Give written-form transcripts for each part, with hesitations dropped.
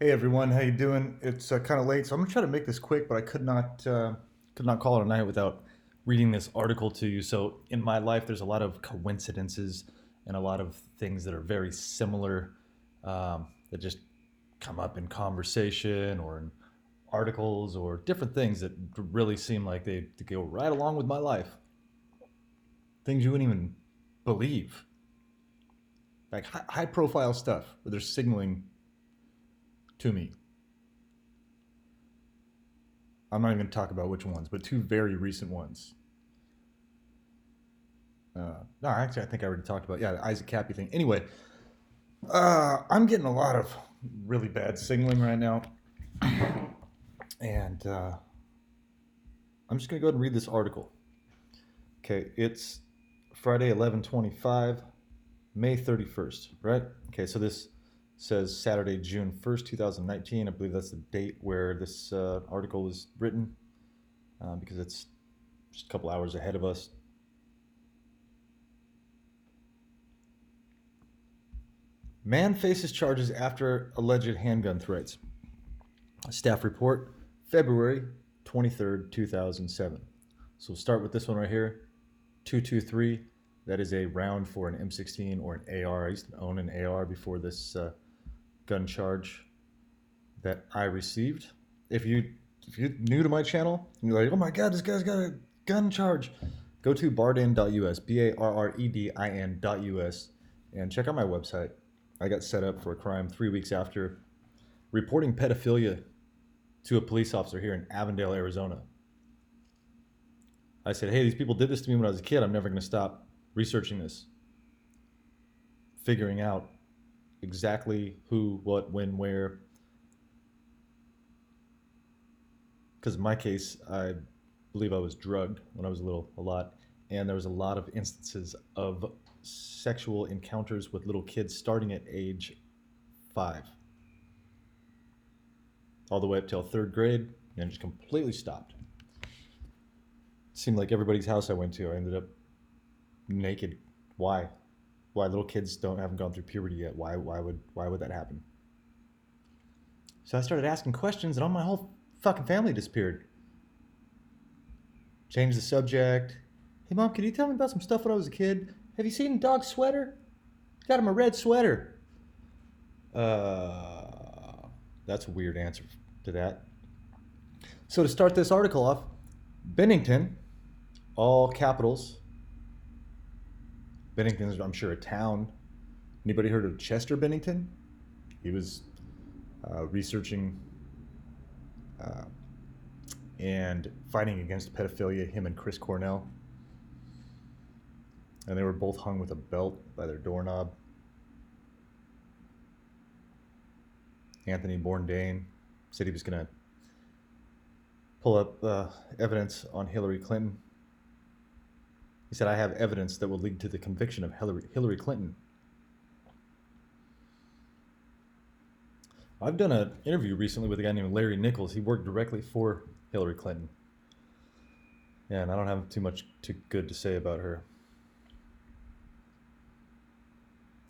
Hey everyone, how you doing? It's kind of late, so I'm gonna try to make this quick, but I could not call it a night without reading this article to you. So in my life, there's a lot of coincidences and a lot of things that are very similar that just come up in conversation or in articles or different things that really seem like they go right along with my life. Things you wouldn't even believe, like high profile stuff where they're signaling to me. I'm not even going to talk about which ones, but two very recent ones. No, actually, I think I already talked about the Isaac Cappy thing. Anyway, I'm getting a lot of really bad signaling right now, and I'm just gonna go ahead and read this article. Okay, it's Friday 11/25, May 31st, right? Okay, so this says Saturday, June 1st, 2019. I believe that's the date where this article was written because it's just a couple hours ahead of us. Man faces charges after alleged handgun threats. Staff report, February 23rd, 2007. So we'll start with this one right here, 223. That is a round for an M16 or an AR. I used to own an AR before this gun charge that I received. If you're new to my channel and you're like, oh my god, this guy's got a gun charge, go to barden.us, barredin.us, and check out my website. I got set up for a crime 3 weeks after reporting pedophilia to a police officer here in Avondale, Arizona. I said, hey, these people did this to me when I was a kid. I'm never going to stop researching this, figuring out exactly who, what, when, where. Because in my case, I believe I was drugged when I was a lot. And there was a lot of instances of sexual encounters with little kids starting at age 5, all the way up till third grade, and just completely stopped. It seemed like everybody's house I went to, I ended up naked. Why? Why little kids haven't gone through puberty yet? Why would that happen? So I started asking questions, and all my whole fucking family disappeared. Changed the subject. Hey mom, can you tell me about some stuff when I was a kid? Have you seen Dog's sweater? Got him a red sweater. Uh, that's a weird answer to that. So to start this article off, Bennington, all capitals. Bennington is, I'm sure, a town. Anybody heard of Chester Bennington? He was researching uh, and fighting against pedophilia, him and Chris Cornell. And they were both hung with a belt by their doorknob. Anthony Bourdain said he was going to pull up evidence on Hillary Clinton. He said, I have evidence that will lead to the conviction of Hillary Clinton. I've done an interview recently with a guy named Larry Nichols. He worked directly for Hillary Clinton. And I don't have too good to say about her.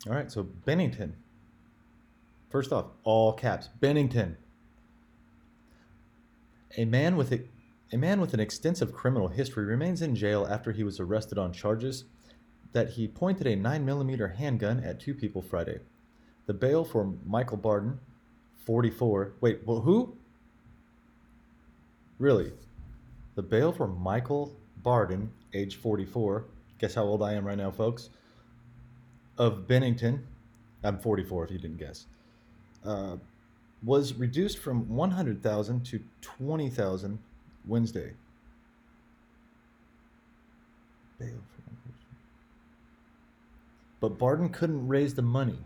All right, so Bennington. First off, all caps, Bennington. A man with a, a man with an extensive criminal history remains in jail after he was arrested on charges that he pointed a 9mm handgun at two people Friday. The bail for Michael Barden, 44. Wait, well, who? Really? The bail for Michael Barden, age 44. Guess how old I am right now, folks? Of Bennington. I'm 44 if you didn't guess. Uh, was reduced from 100,000 to 20,000 Wednesday. Bail for one person. But Barden couldn't raise the money.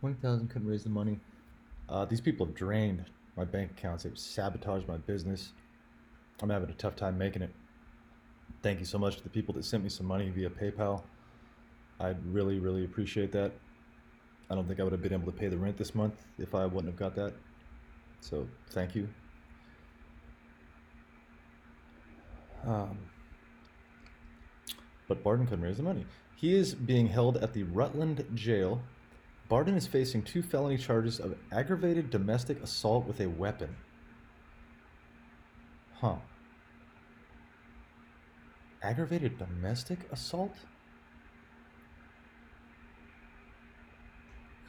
20,000 couldn't raise the money. These people have drained my bank accounts. They've sabotaged my business. I'm having a tough time making it. Thank you so much to the people that sent me some money via PayPal. I really, really appreciate that. I don't think I would have been able to pay the rent this month if I wouldn't have got that. So thank you. Um, but Barden couldn't raise the money. He is being held at the Rutland jail Barden is facing 2 felony charges of aggravated domestic assault with a weapon. Huh. Aggravated domestic assault?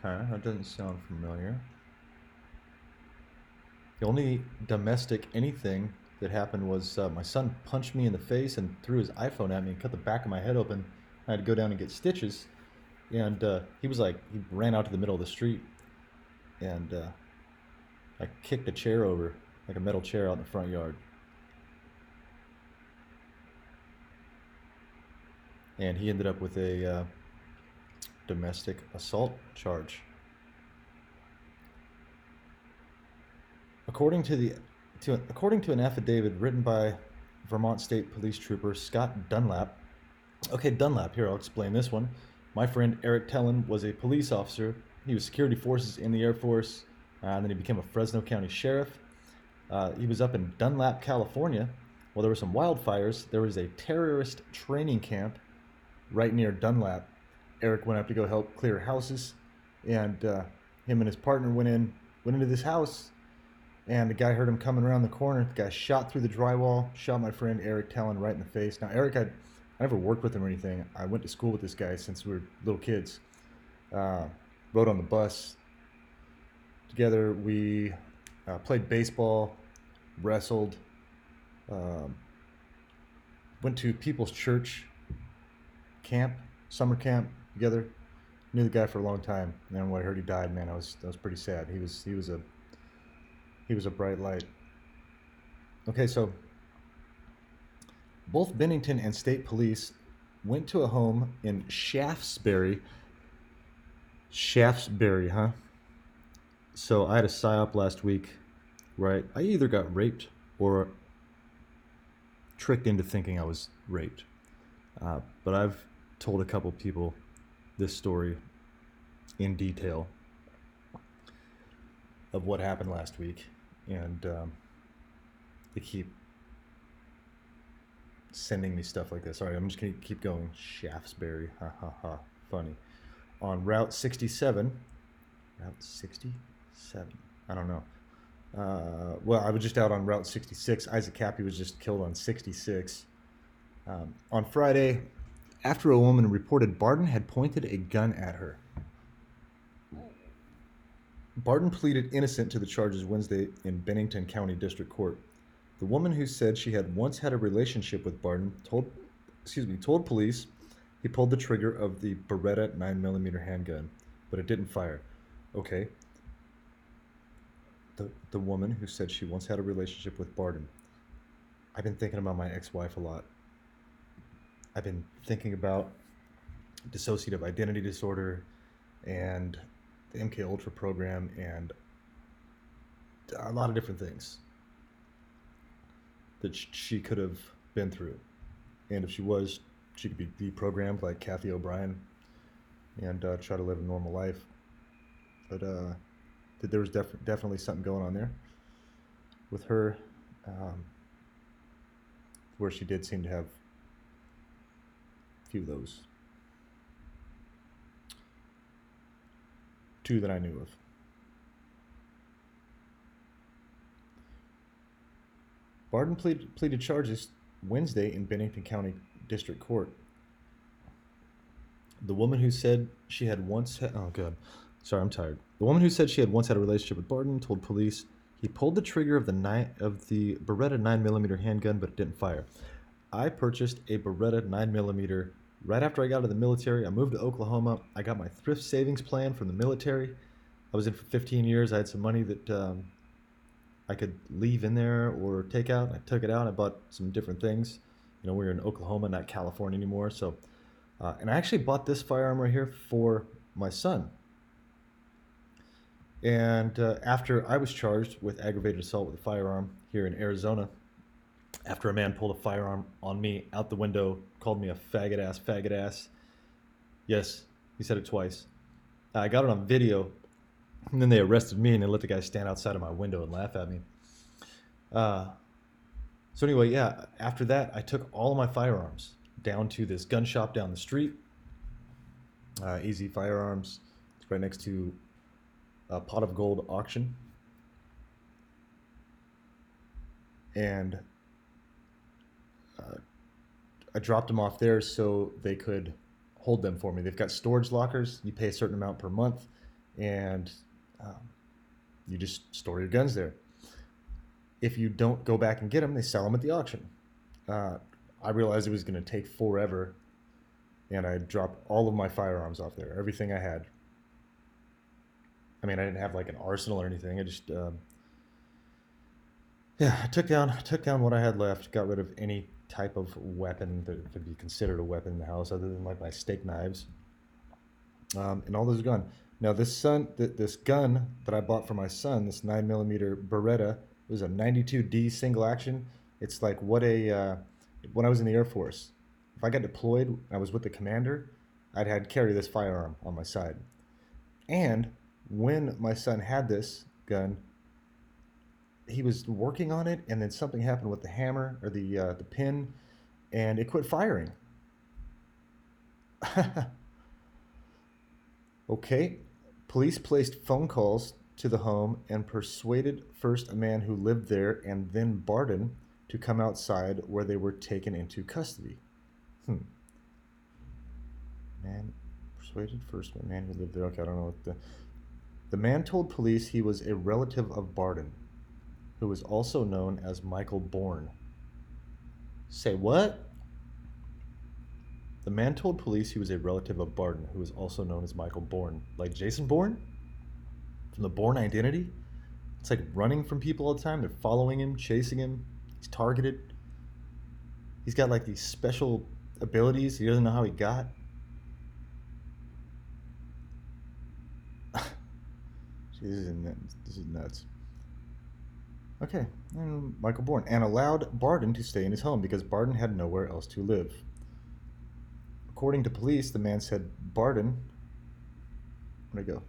Okay, that doesn't sound familiar. The only domestic anything that happened was my son punched me in the face and threw his iPhone at me and cut the back of my head open. I had to go down and get stitches. And he ran out to the middle of the street, and I kicked a chair over, like a metal chair out in the front yard. And he ended up with a domestic assault charge. According to an affidavit written by Vermont State Police Trooper Scott Dunlap. Okay, Dunlap, here, I'll explain this one. My friend Eric Tellen was a police officer. He was security forces in the Air Force, and then he became a Fresno County sheriff. He was up in Dunlap, California. While there were some wildfires, there was a terrorist training camp right near Dunlap. Eric went up to go help clear houses, and him and his partner went into this house, and the guy heard him coming around the corner. The guy shot through the drywall, shot my friend Eric Tellen right in the face. Now, I never worked with him or anything. I went to school with this guy since we were little kids. Rode on the bus together. We played baseball, wrestled, went to People's Church summer camp together. Knew the guy for a long time. And when I heard he died, man, I was pretty sad. He was a bright light. Okay, so both Bennington and state police went to a home in Shaftesbury. Shaftesbury, huh? So I had a psyop last week where I either got raped or tricked into thinking I was raped. But I've told a couple people this story in detail of what happened last week, and they keep sending me stuff like this. All right, I'm just gonna keep going. Shaftesbury, ha ha ha, funny. On Route 67, Route 67, I don't know. Well, I was just out on Route 66. Isaac Cappy was just killed on 66. On Friday, after a woman reported Barden had pointed a gun at her. Barden pleaded innocent to the charges Wednesday in Bennington County District Court. The woman who said she had once had a relationship with Barden told police he pulled the trigger of the Beretta 9mm handgun, but it didn't fire. Okay. The woman who said she once had a relationship with Barden. I've been thinking about my ex-wife a lot. I've been thinking about dissociative identity disorder and the MK Ultra program and a lot of different things that she could have been through. And if she was, she could be deprogrammed like Kathy O'Brien and try to live a normal life. But there was definitely something going on there with her, where she did seem to have a few of those. 2 that I knew of. Barden pleaded charges Wednesday in Bennington County District Court. The woman who said she had once had... Oh, God. Sorry, I'm tired. The woman who said she had once had a relationship with Barden told police he pulled the trigger of the Beretta 9mm handgun, but it didn't fire. I purchased a Beretta 9mm right after I got out of the military. I moved to Oklahoma. I got my thrift savings plan from the military. I was in for 15 years. I had some money that I could leave in there or take out. I took it out. I bought some different things. You know, we were in Oklahoma, not California anymore. So, and I actually bought this firearm right here for my son. And after I was charged with aggravated assault with a firearm here in Arizona, after a man pulled a firearm on me out the window, called me a faggot ass. Yes, he said it twice. I got it on video, and then they arrested me, and they let the guy stand outside of my window and laugh at me. So anyway, yeah, after that, I took all of my firearms down to this gun shop down the street, Easy Firearms. It's right next to a Pot of Gold auction. And uh, I dropped them off there so they could hold them for me. They've got storage lockers. You pay a certain amount per month, and um, you just store your guns there. If you don't go back and get them, they sell them at the auction. Uh, I realized it was going to take forever, and I dropped all of my firearms off there, everything I had. I mean, I didn't have like an arsenal or anything. I just, yeah, I took down what I had left. Got rid of any type of weapon that could be considered a weapon in the house, other than like my steak knives, and all those are gone. Now this gun that I bought for my son, this 9mm Beretta, was a 92D single action. It's like what a when I was in the Air Force, if I got deployed, and I was with the commander, I'd had carry this firearm on my side. And when my son had this gun, he was working on it, and then something happened with the hammer or the pin, and it quit firing. Okay. Police placed phone calls to the home and persuaded first a man who lived there and then Barden to come outside, where they were taken into custody. Hmm. Man persuaded first a man who lived there. Okay, I don't know what the man told police he was a relative of Barden, who was also known as Michael Bourne. Say what? The man told police he was a relative of Barden, who was also known as Michael Bourne. Like Jason Bourne? From the Bourne Identity? It's like running from people all the time. They're following him, chasing him. He's targeted. He's got like these special abilities he doesn't know how he got. This is nuts. Okay, and Michael Bourne. And allowed Barden to stay in his home because Barden had nowhere else to live. According to police, the man said Barden, where'd it go?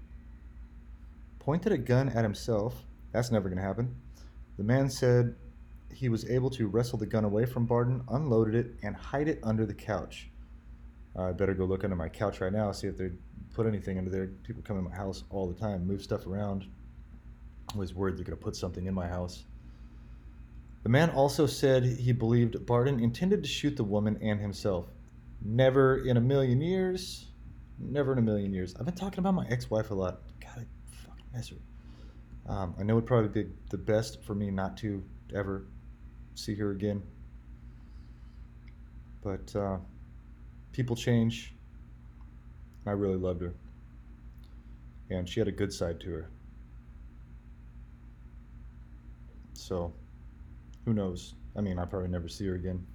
Pointed a gun at himself. That's never going to happen. The man said he was able to wrestle the gun away from Barden, unloaded it, and hide it under the couch. I better go look under my couch right now, see if they put anything under there. People come in my house all the time, move stuff around. I was worried they're going to put something in my house. The man also said he believed Barden intended to shoot the woman and himself. Never in a million years. Never in a million years. I've been talking about my ex-wife a lot. God, I fucking miss her. I know it'd probably be the best for me not to ever see her again. But people change. I really loved her. And she had a good side to her. So, who knows? I mean, I'll probably never see her again.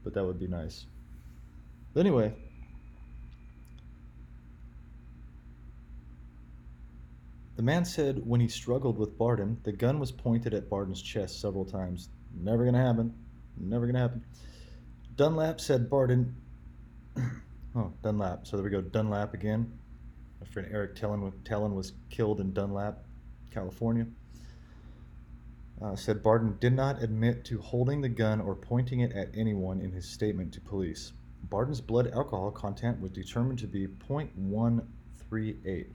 But that would be nice. But anyway, the man said when he struggled with Barden, the gun was pointed at Barden's chest several times. Never gonna happen. Never gonna happen. Dunlap said Barden. Oh, Dunlap. So there we go. Dunlap again. My friend Eric Tellen was killed in Dunlap, California. Said Barden did not admit to holding the gun or pointing it at anyone in his statement to police. Barden's blood alcohol content was determined to be 0.138.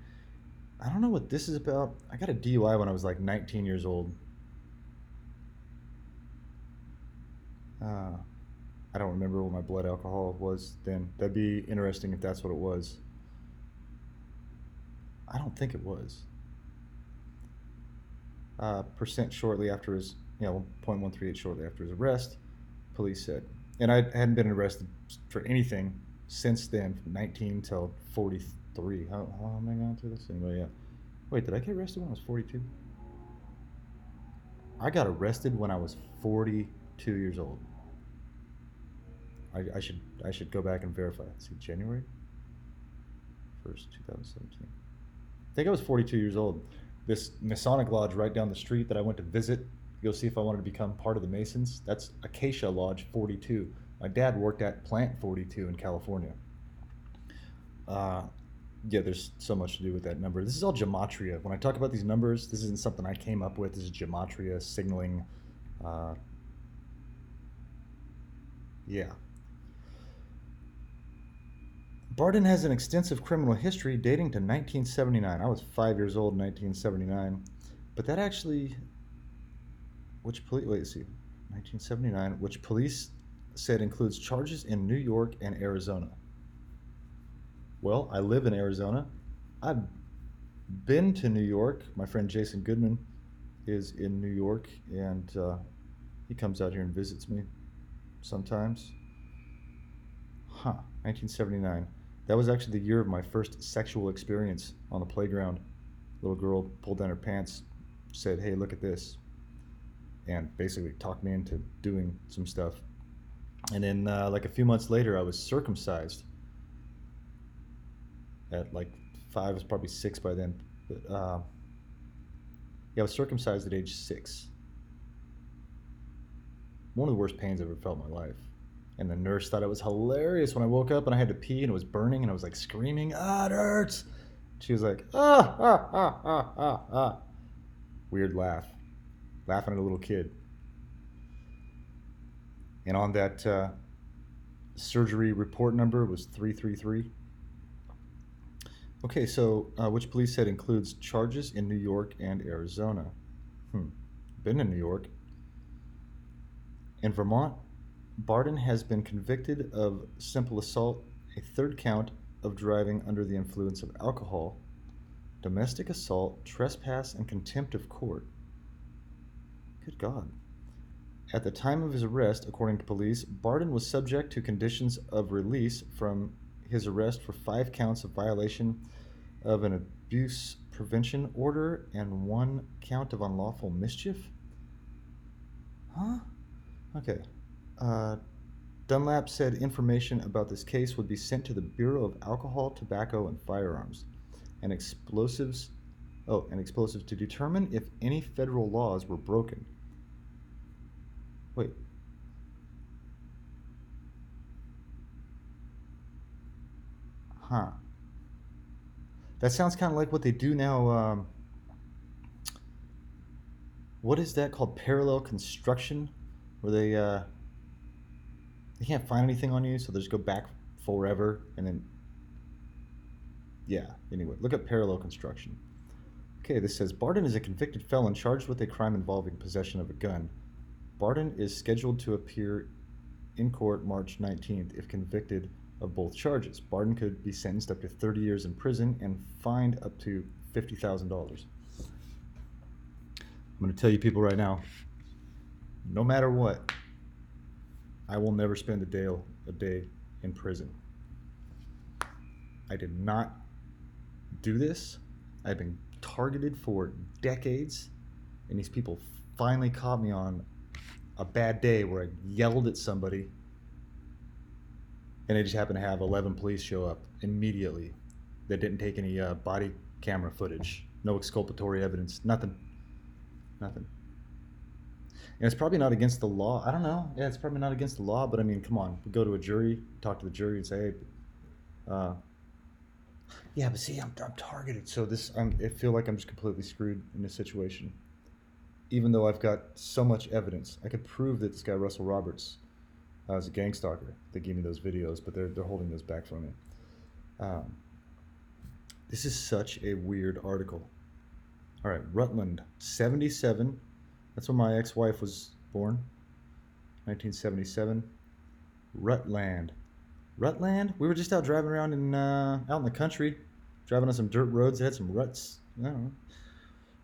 I don't know what this is about. I got a DUI when I was like 19 years old. I don't remember what my blood alcohol was then. That'd be interesting if that's what it was. I don't think it was. Percent shortly after his, 0.138 shortly after his arrest, police said. And I hadn't been arrested for anything since then, from 19 till 43. How am I going through this? Anyway, yeah. Wait, did I get arrested when I was 42? I got arrested when I was 42 years old. I should go back and verify. Let's see, January 1st, 2017. I think I was 42 years old. This Masonic Lodge right down the street that I went to visit to go see if I wanted to become part of the Masons, that's Acacia Lodge 42. My dad worked at Plant 42 in California. Yeah, there's so much to do with that number. This is all gematria. When I talk about these numbers, this isn't something I came up with. This is gematria signaling. Yeah. Barden has an extensive criminal history dating to 1979. I was 5 years old in 1979. But that actually, which police, wait, let's see, 1979, which police said includes charges in New York and Arizona. Well, I live in Arizona. I've been to New York. My friend Jason Goodman is in New York, and he comes out here and visits me sometimes. 1979. That was actually the year of my first sexual experience on the playground. Little girl pulled down her pants, said, "Hey, look at this," and basically talked me into doing some stuff. And then, like a few months later, I was circumcised at like 5. I was probably 6 by then. But yeah, I was circumcised at age 6. One of the worst pains I've ever felt in my life. And the nurse thought it was hilarious when I woke up and I had to pee and it was burning and I was like screaming, "Ah, it hurts!" She was like, "Ah, ah, ah, ah, ah, ah." Weird laugh. Laughing at a little kid. And on that surgery report number was 333. Okay, so which police said includes charges in New York and Arizona. Been in New York. In Vermont, Barden has been convicted of simple assault, a third count of driving under the influence of alcohol, domestic assault, trespass, and contempt of court. Good God. At the time of his arrest, according to police, Barden was subject to conditions of release from his arrest for 5 counts of violation of an abuse prevention order and 1 count of unlawful mischief? Huh? Okay. Dunlap said information about this case would be sent to the Bureau of Alcohol, Tobacco, and Firearms and explosives to determine if any federal laws were broken. Wait. That sounds kind of like what they do now. What is that called? Parallel construction, where they can't find anything on you, so they just go back forever, and then anyway, look at parallel construction. Okay, this says Barden is a convicted felon charged with a crime involving possession of a gun. Barden is scheduled to appear in court March 19th if convicted of both charges. Barden could be sentenced up to 30 years in prison and fined up to $50,000. I'm going to tell you people right now, no matter what, I will never spend a day in prison. I did not do this. I've been targeted for decades, and these people finally caught me on a bad day where I yelled at somebody, and they just happened to have 11 police show up immediately that didn't take any body camera footage, no exculpatory evidence, nothing. And it's probably not against the law. I don't know. Yeah, it's probably not against the law, but I mean, come on. We go to a jury, talk to the jury, and say, "Hey, yeah, but see, I'm targeted, so I feel like I'm just completely screwed in this situation." Even though I've got so much evidence, I could prove that this guy Russell Roberts is a gang stalker. They gave me those videos, but they're holding those back from me. This is such a weird article. All right, Rutland, 77. That's when my ex-wife was born, 1977. Rutland. We were just out driving around out in the country, driving on some dirt roads that had some ruts. I don't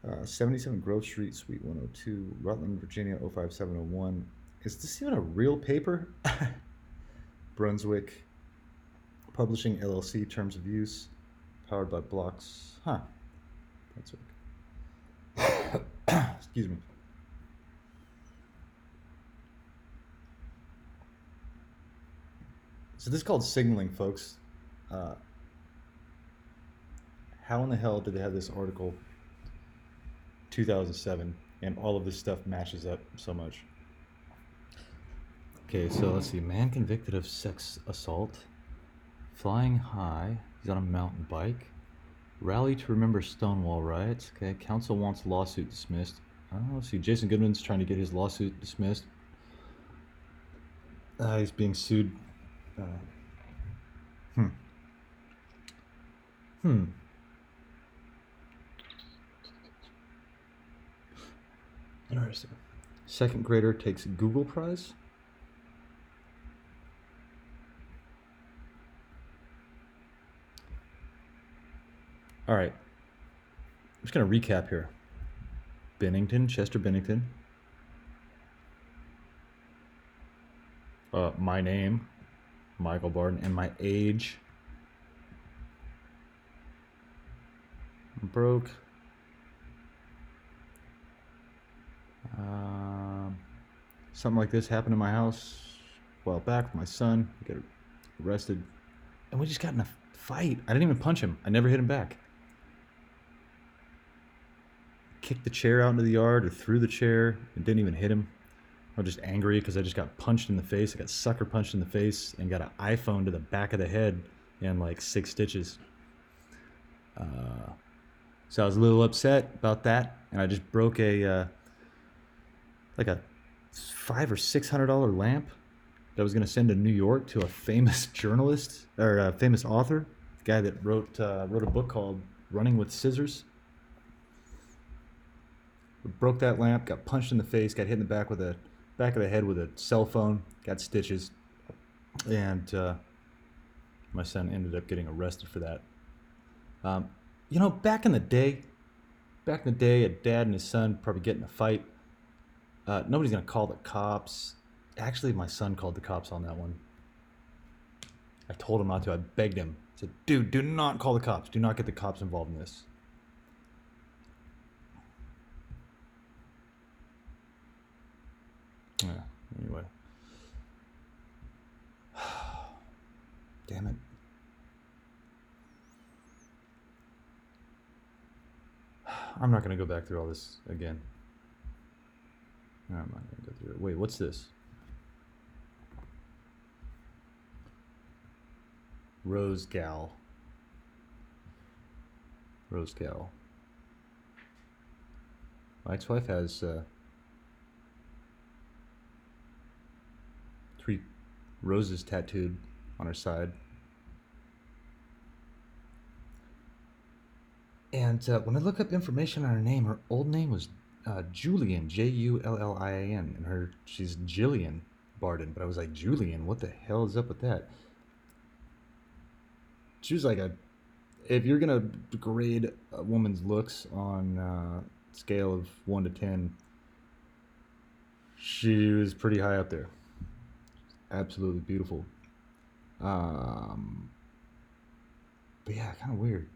know. 77 Grove Street, Suite 102, Rutland, Virginia, 05701. Is this even a real paper? Brunswick Publishing LLC, terms of use, powered by blocks. Brunswick. Excuse me. So this is called signaling, folks. How in the hell did they have this article 2007 and all of this stuff matches up so much? Okay, so let's see. Man convicted of sex assault, flying high. He's on a mountain bike. Rally to remember Stonewall riots. Okay, council wants lawsuit dismissed. Let's see. Jason Goodman's trying to get his lawsuit dismissed. He's being sued. Hmm. Interesting. Second grader takes Google Prize. All right. I'm just gonna recap here. Bennington, Chester Bennington. My name, Michael Barden, and my age. I'm broke. Something like this happened in my house a while back with my son. He got arrested, and we just got in a fight. I didn't even punch him. I never hit him back. Kicked the chair out into the yard or threw the chair and didn't even hit him. I was just angry because I just got punched in the face. I got sucker punched in the face and got an iPhone to the back of the head and like 6 stitches. So I was a little upset about that, and I just broke a like a $500 or $600 lamp that I was going to send to New York to a famous journalist or a famous author, the guy that wrote a book called Running with Scissors. Broke that lamp, got punched in the face, got hit in the back of the head with a cell phone, got stitches, and my son ended up getting arrested for that. Back in the day, a dad and his son probably get in a fight. Nobody's gonna call the cops. Actually, my son called the cops on that one. I told him not to. I begged him. I said, "Dude, do not call the cops. Do not get the cops involved in this." Yeah. Anyway. Damn it. I'm not gonna go back through all this again. No, I'm not gonna go through it. Wait, what's this? Rose Gal. My ex-wife has 3 roses tattooed on her side. And when I look up information on her name, her old name was Julian, Julllian, and she's Jillian Barden. But I was like, Julian, what the hell is up with that? She was like if you're gonna grade a woman's looks on a scale of 1 to 10, she was pretty high up there. Absolutely beautiful. But yeah, kind of weird.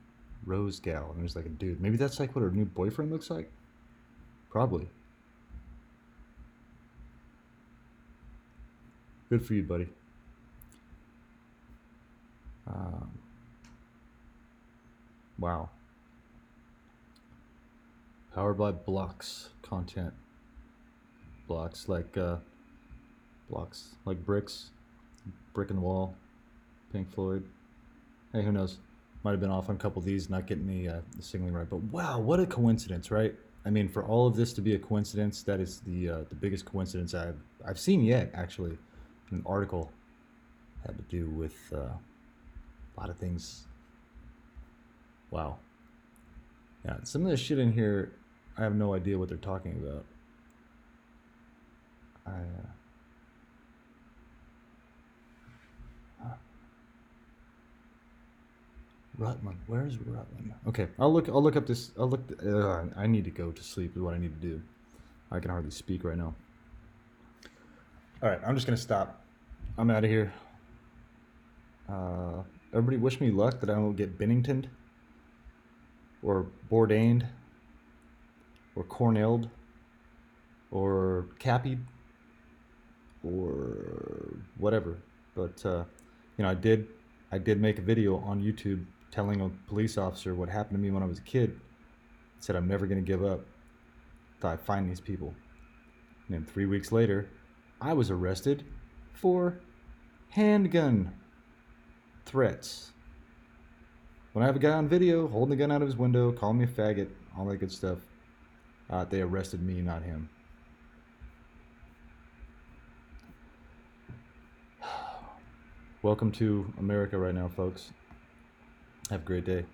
Rose Gal, and there's like a dude. Maybe that's like what her new boyfriend looks like. Probably. Good for you, buddy. Wow. Powered by blocks content. Blocks like bricks, brick in the wall, Pink Floyd. Hey, who knows? Might have been off on a couple of these, not getting the singling right. But wow, what a coincidence, right? I mean, for all of this to be a coincidence, that is the biggest coincidence I've seen yet. Actually, an article had to do with a lot of things. Wow. Yeah, some of this shit in here, I have no idea what they're talking about. Rutland. Where's Rutland? Okay, I'll look up this. I need to go to sleep. Is what I need to do. I can hardly speak right now. All right, I'm just gonna stop. I'm out of here. Everybody, wish me luck that I don't get Benningtoned, or Bourdained, or Cornelled, or Cappied, or whatever. But I did make a video on YouTube telling a police officer what happened to me when I was a kid. I said I'm never gonna give up until I find these people. And then 3 weeks later, I was arrested for handgun threats. When I have a guy on video holding a gun out of his window, calling me a faggot, all that good stuff, they arrested me, not him. Welcome to America right now, folks. Have a great day.